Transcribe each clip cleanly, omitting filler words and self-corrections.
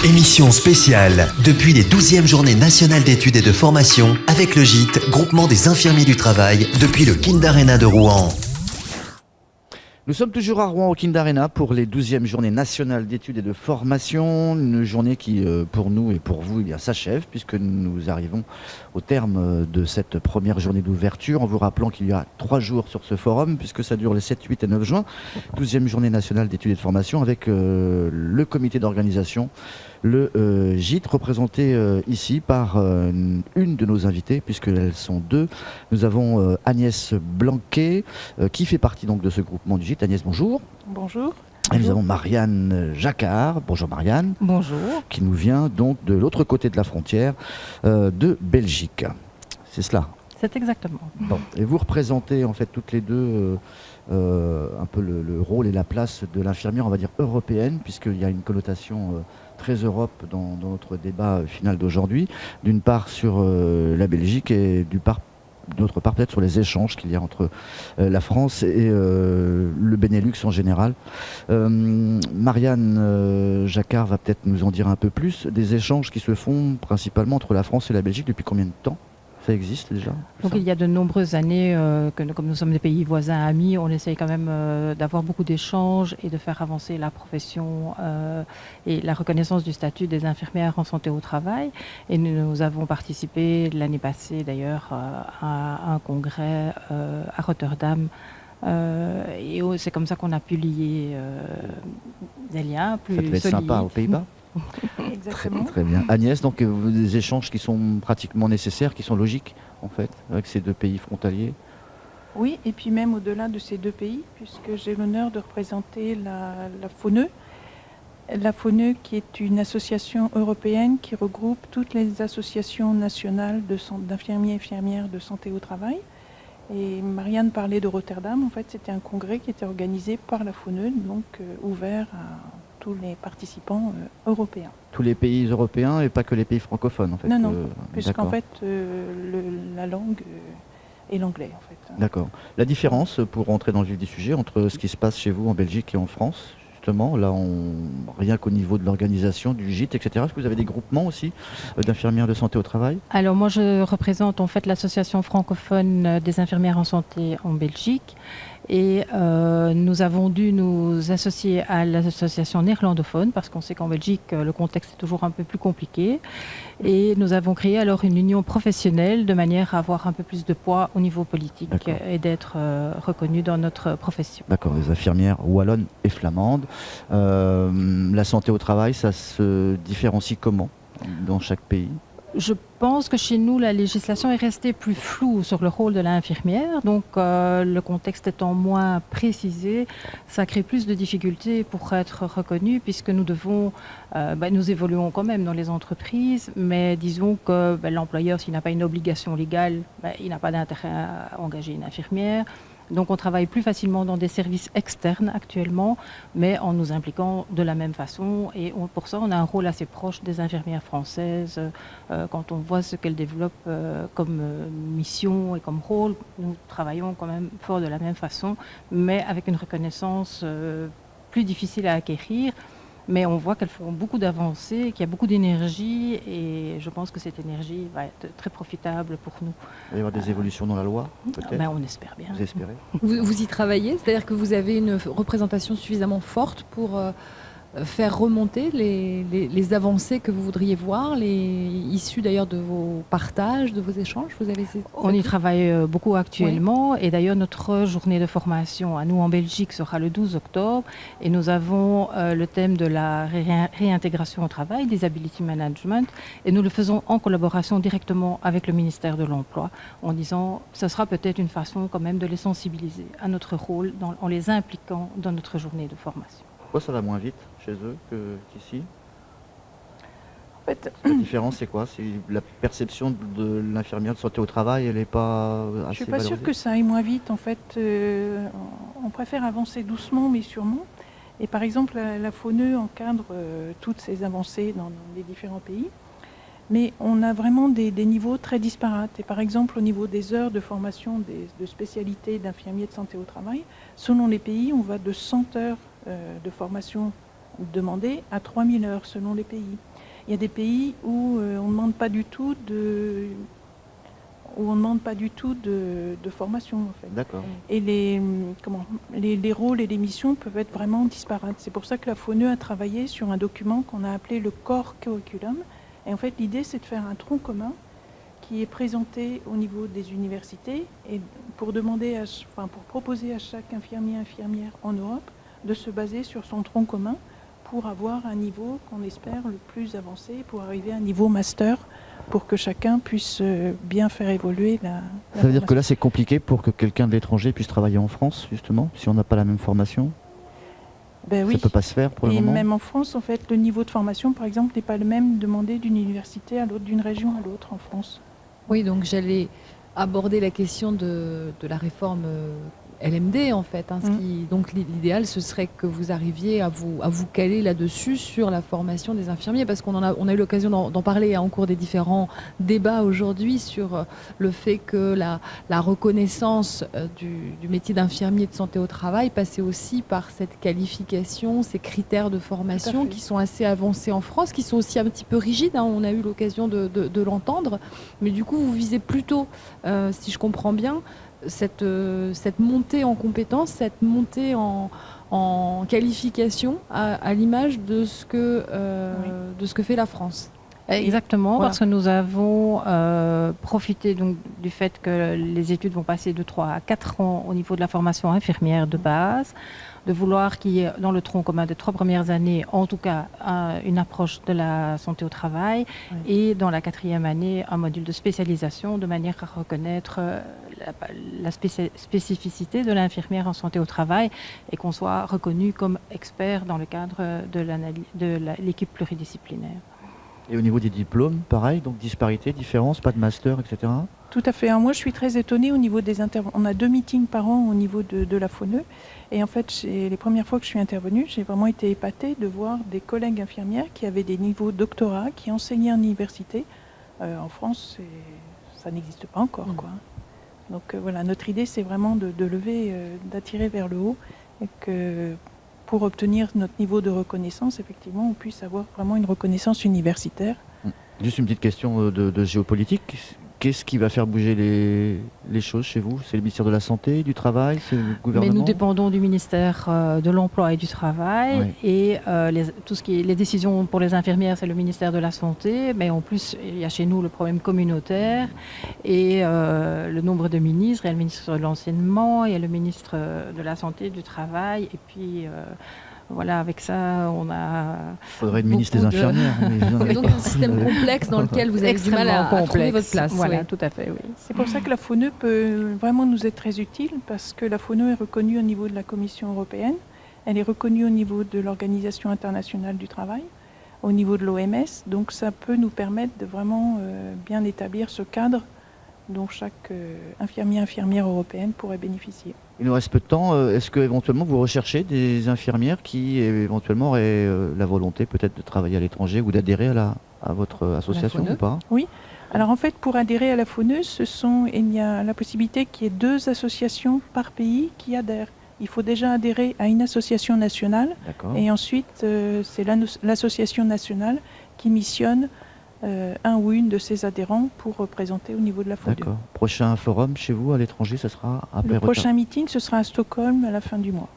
Émission spéciale depuis les 12e journées nationales d'études et de formation avec le GIT, groupement des infirmiers du travail, depuis le Kind Arena de Rouen. Nous sommes toujours à Rouen au Kind Arena pour les 12e journées nationales d'études et de formation. Une journée qui, pour nous et pour vous, s'achève puisque nous arrivons au terme de cette première journée d'ouverture en vous rappelant qu'il y a 3 jours sur ce forum puisque ça dure les 7, 8 et 9 juin. 12e journée nationale d'études et de formation avec le comité d'organisation, le GIT, représenté ici par une de nos invitées puisqu'elles sont deux. Nous avons Agnès Blanquet qui fait partie donc de ce groupement du GIT. Agnès, bonjour. Bonjour. Et nous avons Marianne Jacquard. Bonjour Marianne. Bonjour. Qui nous vient donc de l'autre côté de la frontière de Belgique. C'est cela. C'est exactement. Bon. Et vous représentez en fait toutes les deux un peu le rôle et la place de l'infirmière, on va dire européenne, puisqu'il y a une connotation très Europe dans notre débat final d'aujourd'hui. D'une part sur la Belgique et d'autre part peut-être sur les échanges qu'il y a entre la France et le Benelux en général. Marianne Jacquard va peut-être nous en dire un peu plus. Des échanges qui se font principalement entre la France et la Belgique depuis combien de temps ? Ça existe déjà ? Donc il y a de nombreuses années que comme nous sommes des pays voisins amis, on essaye quand même d'avoir beaucoup d'échanges et de faire avancer la profession et la reconnaissance du statut des infirmières en santé au travail. Et nous avons participé l'année passée d'ailleurs à un congrès à Rotterdam. Et c'est comme ça qu'on a pu lier des liens plus solides. Ça devait être sympa aux Pays-Bas. Exactement. Très bien. Agnès, donc des échanges qui sont pratiquement nécessaires, qui sont logiques en fait, avec ces deux pays frontaliers. Oui, et puis même au-delà de ces deux pays, puisque j'ai l'honneur de représenter la FONE. La FONE qui est une association européenne qui regroupe toutes les associations nationales d'infirmiers et infirmières de santé au travail. Et Marianne parlait de Rotterdam, en fait c'était un congrès qui était organisé par la FONE, donc ouvert à tous les participants européens. Tous les pays européens et pas que les pays francophones en fait. Non, puisqu'en fait la langue est l'anglais en fait. D'accord. La différence, pour rentrer dans le vif du sujet, entre ce qui se passe chez vous en Belgique et en France, justement, là rien qu'au niveau de l'organisation, du GIT, etc. Est-ce que vous avez des groupements aussi d'infirmières de santé au travail ? Alors moi je représente en fait l'association francophone des infirmières en santé en Belgique. Et nous avons dû nous associer à l'association néerlandophone parce qu'on sait qu'en Belgique, le contexte est toujours un peu plus compliqué. Et nous avons créé alors une union professionnelle de manière à avoir un peu plus de poids au niveau politique et d'être reconnus dans notre profession. D'accord, les infirmières wallonnes et flamandes. La santé au travail, ça se différencie comment dans chaque pays ? Je pense que chez nous, la législation est restée plus floue sur le rôle de l'infirmière. Donc, le contexte étant moins précisé, ça crée plus de difficultés pour être reconnu puisque nous devons, nous évoluons quand même dans les entreprises, mais disons que l'employeur, s'il n'a pas une obligation légale, il n'a pas d'intérêt à engager une infirmière. Donc on travaille plus facilement dans des services externes actuellement, mais en nous impliquant de la même façon. Et pour ça, on a un rôle assez proche des infirmières françaises. Quand on voit ce qu'elles développent comme mission et comme rôle, nous travaillons quand même fort de la même façon, mais avec une reconnaissance plus difficile à acquérir. Mais on voit qu'elles font beaucoup d'avancées, qu'il y a beaucoup d'énergie et je pense que cette énergie va être très profitable pour nous. Il va y avoir des évolutions dans la loi, peut-être ? On espère bien. Vous espérez ? Vous y travaillez, c'est-à-dire que vous avez une représentation suffisamment forte pour faire remonter les avancées que vous voudriez voir, issues d'ailleurs de vos partages, de vos échanges. On y travaille beaucoup actuellement et d'ailleurs notre journée de formation à nous en Belgique sera le 12 octobre et nous avons le thème de la réintégration au travail, disability management, et nous le faisons en collaboration directement avec le ministère de l'Emploi en disant que ce sera peut-être une façon quand même de les sensibiliser à notre rôle en les impliquant dans notre journée de formation. Pourquoi ça va moins vite chez eux qu'ici ? En fait, la différence, c'est quoi ? C'est la perception de l'infirmière de santé au travail, elle n'est pas assez je ne suis pas valorisée ? sûre que ça aille moins vite. En fait, on préfère avancer doucement mais sûrement. Et par exemple, la FONE encadre toutes ces avancées dans les différents pays. Mais on a vraiment des niveaux très disparates. Et par exemple, au niveau des heures de formation de spécialité d'infirmiers de santé au travail, selon les pays, on va de 100 heures de formation demandée à 3000 heures selon les pays. Il y a des pays où on ne demande pas du tout de formation en fait. D'accord. Et les rôles et les missions peuvent être vraiment disparates. C'est pour ça que la FONE a travaillé sur un document qu'on a appelé le Core Curriculum. Et en fait, l'idée, c'est de faire un tronc commun qui est présenté au niveau des universités et pour proposer à chaque infirmière en Europe de se baser sur son tronc commun pour avoir un niveau qu'on espère le plus avancé, pour arriver à un niveau master, pour que chacun puisse bien faire évoluer la Ça veut dire que formation. là, c'est compliqué pour que quelqu'un de l'étranger puisse travailler en France, justement, si on n'a pas la même formation. Ben oui. Ça peut pas se faire pour le Et moment. même en France, en fait, le niveau de formation, par exemple, n'est pas le même demandé d'une université à l'autre, d'une région à l'autre en France. Oui, donc j'allais aborder la question de la réforme LMD en fait. Donc l'idéal, ce serait que vous arriviez à vous caler là-dessus sur la formation des infirmiers, parce on a eu l'occasion d'en parler en cours des différents débats aujourd'hui sur le fait que la reconnaissance du métier d'infirmier de santé au travail passait aussi par cette qualification, ces critères de formation qui sont assez avancés en France, qui sont aussi un petit peu rigides, hein, on a eu l'occasion de l'entendre, mais du coup vous visez plutôt, si je comprends bien, cette montée en compétences, cette montée en qualification à l'image de ce que fait la France. Exactement, Voilà. parce que nous avons profité donc du fait que les études vont passer de 3 à 4 ans au niveau de la formation infirmière de base, de vouloir qu'il y ait dans le tronc commun des 3 premières années, en tout cas, une approche de la santé au travail, et dans la 4e année, un module de spécialisation, de manière à reconnaître la spécificité de l'infirmière en santé au travail et qu'on soit reconnu comme expert dans le cadre de l'équipe pluridisciplinaire. Et au niveau des diplômes, pareil, donc disparité, différence, pas de master, etc. Tout à fait. Alors moi, je suis très étonnée au niveau des on a 2 meetings par an au niveau de la FONE. Et en fait, les premières fois que je suis intervenue, j'ai vraiment été épatée de voir des collègues infirmières qui avaient des niveaux doctorat, qui enseignaient en université. En France, ça n'existe pas encore, quoi. Donc voilà, notre idée, c'est vraiment de lever, d'attirer vers le haut, et que pour obtenir notre niveau de reconnaissance, effectivement, on puisse avoir vraiment une reconnaissance universitaire. Juste une petite question de géopolitique. Qu'est-ce qui va faire bouger les choses chez vous? C'est le ministère de la Santé, du Travail, c'est le gouvernement? Mais nous dépendons du ministère de l'Emploi et du Travail, et tout ce qui est les décisions pour les infirmières, c'est le ministère de la Santé, mais en plus, il y a chez nous le problème communautaire, et le nombre de ministres, il y a le ministre de l'Enseignement, il y a le ministre de la Santé, du Travail, et puis... voilà, avec ça, on a... Il faudrait une ministre des infirmières. C'est donc un système complexe dans lequel vous avez du mal à trouver votre place. Voilà, oui. tout à fait, oui. C'est pour ça que la FONE peut vraiment nous être très utile, parce que la FONE est reconnue au niveau de la Commission européenne, elle est reconnue au niveau de l'Organisation internationale du travail, au niveau de l'OMS, donc ça peut nous permettre de vraiment bien établir ce cadre dont chaque infirmière européenne pourrait bénéficier. Il nous reste peu de temps. Est-ce que éventuellement vous recherchez des infirmières qui éventuellement auraient la volonté peut-être de travailler à l'étranger ou d'adhérer à votre association ou pas? Oui. Alors en fait, pour adhérer à la FONE, il y a la possibilité qu'il y ait 2 associations par pays qui adhèrent. Il faut déjà adhérer à une association nationale, et ensuite c'est l'association nationale qui missionne un ou une de ses adhérents pour représenter au niveau de la FONE. D'accord. Prochain forum chez vous à l'étranger, ça sera après Le prochain meeting, ce sera à Stockholm à la fin du mois.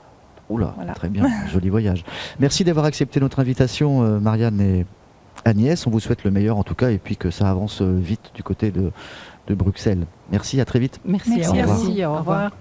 Oula, Voilà. très bien, joli voyage. Merci d'avoir accepté notre invitation, Marianne et Agnès. On vous souhaite le meilleur en tout cas, et puis que ça avance vite du côté de Bruxelles. Merci, à très vite. Merci, Merci au à revoir. vous. Au revoir.